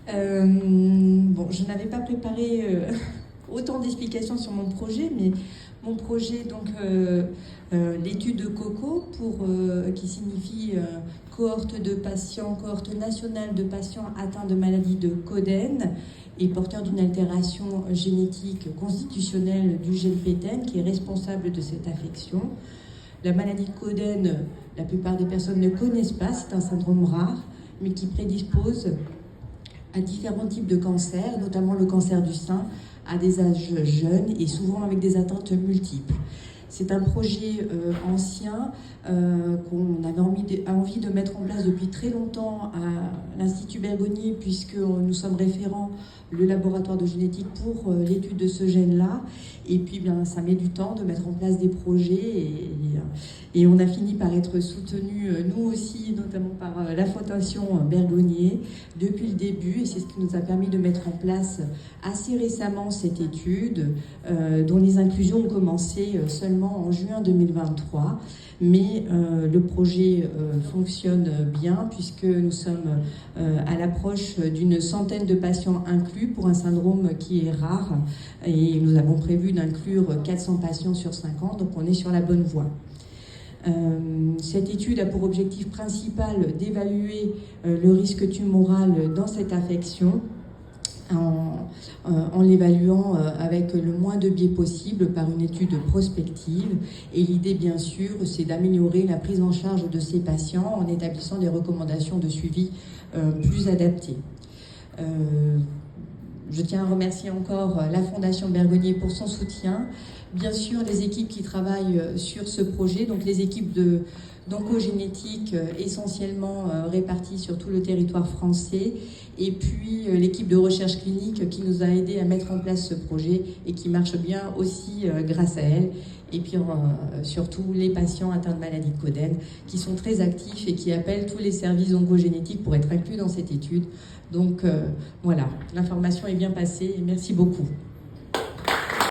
Bon, je n'avais pas préparé autant d'explications sur mon projet, mais mon projet, donc l'étude de COCO, qui signifie cohorte de patients, cohorte nationale de patients atteints de maladie de Coden et porteurs d'une altération génétique constitutionnelle du gène PTEN qui est responsable de cette affection. La maladie de Coden, la plupart des personnes ne connaissent pas, c'est un syndrome rare, mais qui prédispose à différents types de cancers, notamment le cancer du sein, à des âges jeunes et souvent avec des atteintes multiples. C'est un projet ancien qu'on avait envie de mettre en place depuis très longtemps à l'Institut Bergonié, puisque nous sommes référents, le laboratoire de génétique, pour l'étude de ce gène-là. Et puis, bien, ça met du temps de mettre en place des projets et on a fini par être soutenus, nous aussi, notamment par la Fondation Bergonié, depuis le début. Et c'est ce qui nous a permis de mettre en place assez récemment cette étude, dont les inclusions ont commencé seulement en juin 2023. Mais le projet fonctionne bien puisque nous sommes à l'approche d'une centaine de patients inclus pour un syndrome qui est rare et nous avons prévu d'inclure 400 patients sur 5 ans, donc on est sur la bonne voie. Cette étude a pour objectif principal d'évaluer le risque tumoral dans cette affection en l'évaluant avec le moins de biais possible par une étude prospective. Et l'idée, bien sûr, c'est d'améliorer la prise en charge de ces patients en établissant des recommandations de suivi plus adaptées. Je tiens à remercier encore la Fondation Bergonié pour son soutien. Bien sûr, les équipes qui travaillent sur ce projet, donc les équipes d'oncogénétique essentiellement réparties sur tout le territoire français, et puis l'équipe de recherche clinique qui nous a aidés à mettre en place ce projet et qui marche bien aussi grâce à elle. Et puis surtout les patients atteints de maladie de Coden qui sont très actifs et qui appellent tous les services oncogénétiques pour être inclus dans cette étude. Donc voilà, l'information est bien passée et merci beaucoup.